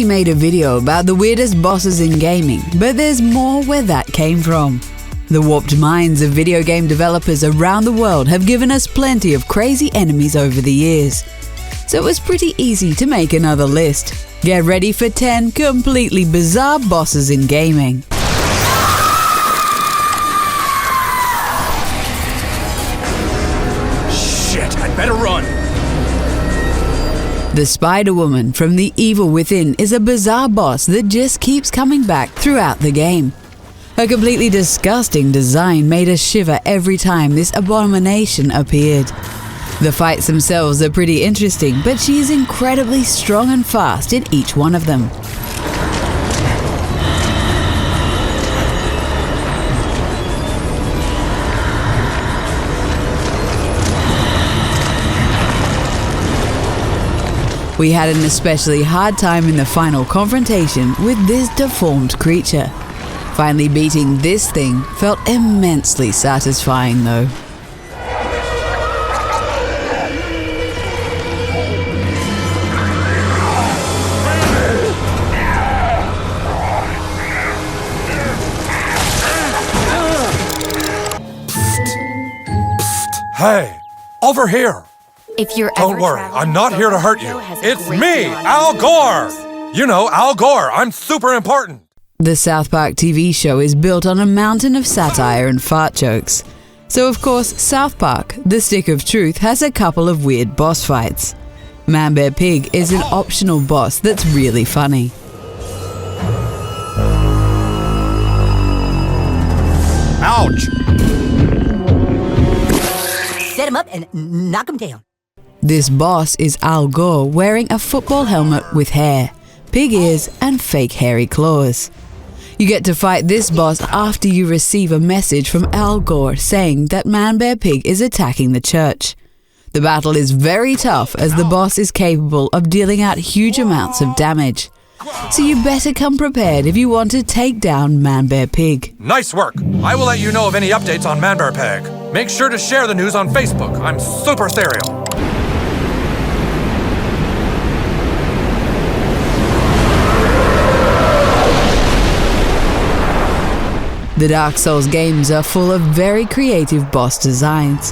recently made a video about the weirdest bosses in gaming, but there's more where that came from. The warped minds of video game developers around the world have given us plenty of crazy enemies over the years. So it was pretty easy to make another list. Get ready for 10 completely bizarre bosses in gaming. Shit, I'd better run! The Spider-Woman from The Evil Within is a bizarre boss that just keeps coming back throughout the game. Her completely disgusting design made us shiver every time this abomination appeared. The fights themselves are pretty interesting, but she is incredibly strong and fast in each one of them. We had an especially hard time in the final confrontation with this deformed creature. Finally beating this thing felt immensely satisfying though. Hey, over here! If you're Don't worry, I'm not here to hurt you. It's me, Al Gore! You know, Al Gore, I'm super important! The South Park TV show is built on a mountain of satire and fart jokes. So of course, South Park, the stick of truth, has a couple of weird boss fights. ManBearPig is an optional boss that's really funny. Ouch! Set him up and knock him down. This boss is Al Gore wearing a football helmet with hair, pig ears, and fake hairy claws. You get to fight this boss after you receive a message from Al Gore saying that ManBearPig is attacking the church. The battle is very tough as the boss is capable of dealing out huge amounts of damage. So you better come prepared if you want to take down ManBearPig. Nice work! I will let you know of any updates on ManBearPig. Make sure to share the news on Facebook. I'm super serial. The Dark Souls games are full of very creative boss designs.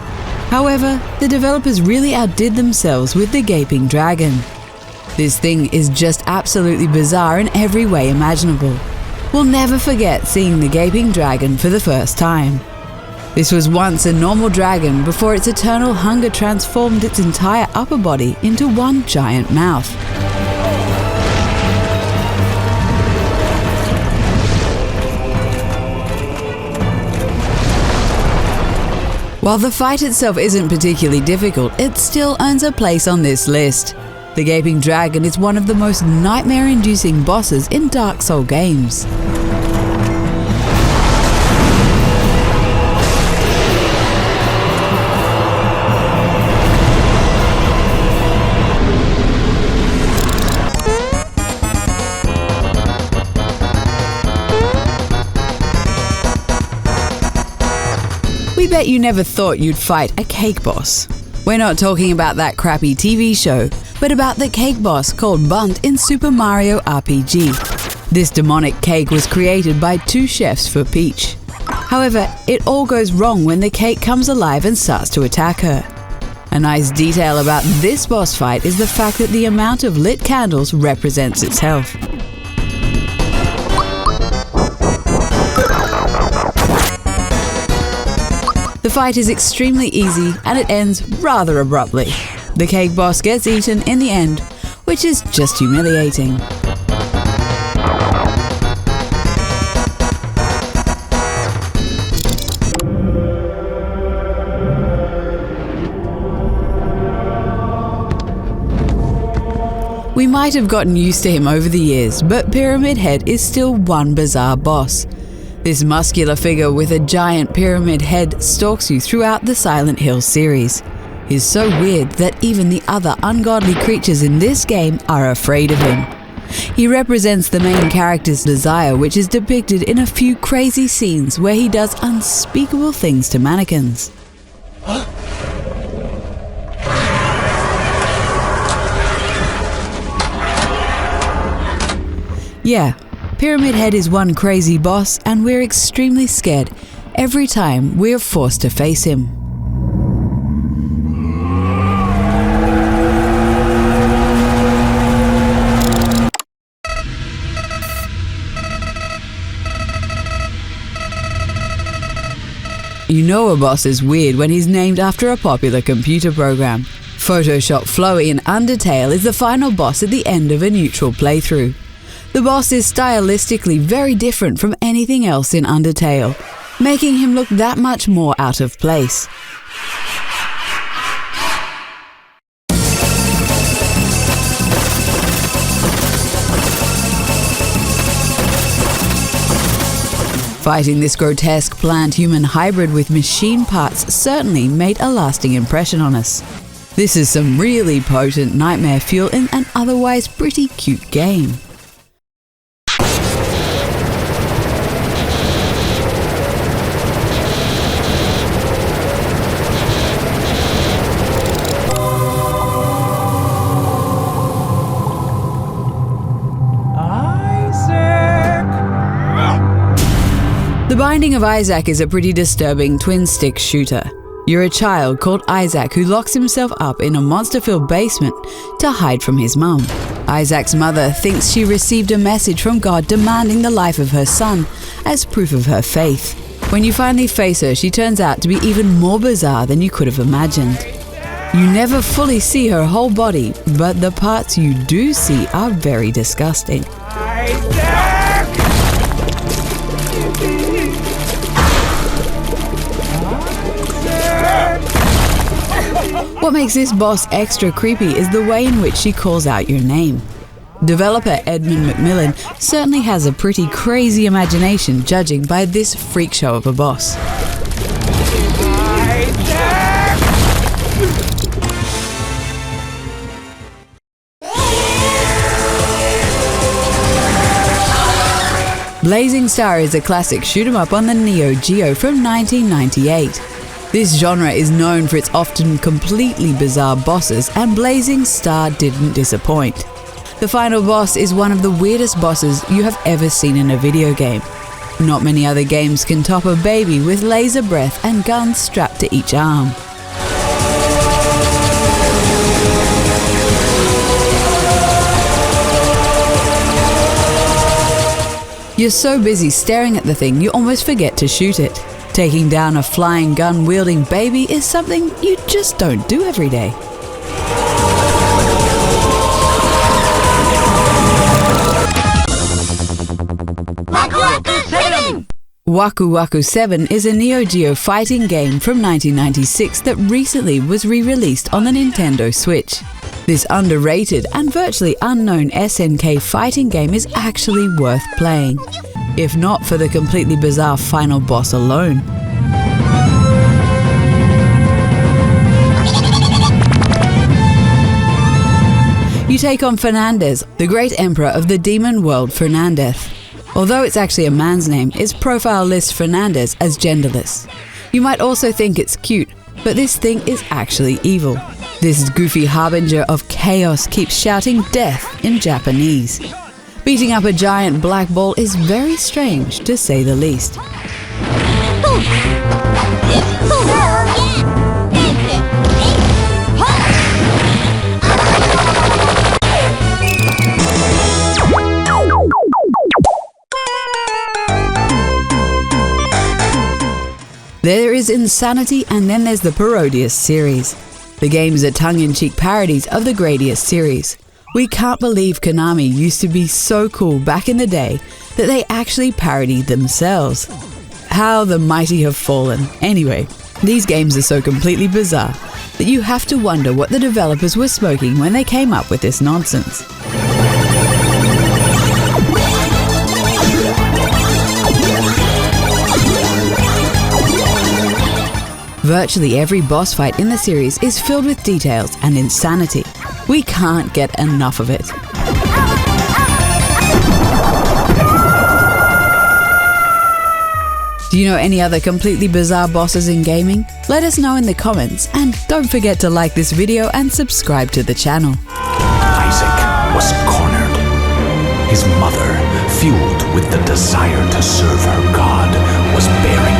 However, the developers really outdid themselves with the Gaping Dragon. This thing is just absolutely bizarre in every way imaginable. We'll never forget seeing the Gaping Dragon for the first time. This was once a normal dragon before its eternal hunger transformed its entire upper body into one giant mouth. While the fight itself isn't particularly difficult, it still earns a place on this list. The Gaping Dragon is one of the most nightmare-inducing bosses in Dark Souls games. We bet you never thought you'd fight a cake boss. We're not talking about that crappy TV show, but about the cake boss called Bunt in Super Mario RPG. This demonic cake was created by two chefs for Peach. However, it all goes wrong when the cake comes alive and starts to attack her. A nice detail about this boss fight is the fact that the amount of lit candles represents its health. The fight is extremely easy and it ends rather abruptly. The cake boss gets eaten in the end, which is just humiliating. We might have gotten used to him over the years, but Pyramid Head is still one bizarre boss. This muscular figure with a giant pyramid head stalks you throughout the Silent Hill series. He's so weird that even the other ungodly creatures in this game are afraid of him. He represents the main character's desire, which is depicted in a few crazy scenes where he does unspeakable things to mannequins. Yeah, Pyramid Head is one crazy boss, and we're extremely scared every time we're forced to face him. You know a boss is weird when he's named after a popular computer program. Photoshop Flowy in Undertale is the final boss at the end of a neutral playthrough. The boss is stylistically very different from anything else in Undertale, making him look that much more out of place. Fighting this grotesque plant-human hybrid with machine parts certainly made a lasting impression on us. This is some really potent nightmare fuel in an otherwise pretty cute game. The Binding of Isaac is a pretty disturbing twin-stick shooter. You're a child called Isaac who locks himself up in a monster-filled basement to hide from his mum. Isaac's mother thinks she received a message from God demanding the life of her son as proof of her faith. When you finally face her, she turns out to be even more bizarre than you could have imagined. You never fully see her whole body, but the parts you do see are very disgusting. What makes this boss extra creepy is the way in which she calls out your name. Developer Edmund McMillan certainly has a pretty crazy imagination judging by this freak show of a boss. Blazing Star is a classic shoot-'em-up on the Neo Geo from 1998. This genre is known for its often completely bizarre bosses, and Blazing Star didn't disappoint. The final boss is one of the weirdest bosses you have ever seen in a video game. Not many other games can top a baby with laser breath and guns strapped to each arm. You're so busy staring at the thing you almost forget to shoot it. Taking down a flying gun-wielding baby is something you just don't do every day. Waku Waku 7 is a Neo Geo fighting game from 1996 that recently was re-released on the Nintendo Switch. This underrated and virtually unknown SNK fighting game is actually worth playing, if not for the completely bizarre final boss alone. You take on Fernandez, the great emperor of the demon world Fernandez. Although it's actually a man's name, its profile lists Fernandez as genderless. You might also think it's cute, but this thing is actually evil. This goofy harbinger of chaos keeps shouting death in Japanese. Beating up a giant black ball is very strange, to say the least. There is Insanity, and then there's the Parodius series. The games are tongue-in-cheek parodies of the Gradius series. We can't believe Konami used to be so cool back in the day that they actually parodied themselves. How the mighty have fallen. Anyway, these games are so completely bizarre that you have to wonder what the developers were smoking when they came up with this nonsense. Virtually every boss fight in the series is filled with details and insanity. We can't get enough of it. Do you know any other completely bizarre bosses in gaming? Let us know in the comments, and don't forget to like this video and subscribe to the channel. Isaac was cornered. His mother fueled with the desire to serve her god, was bearing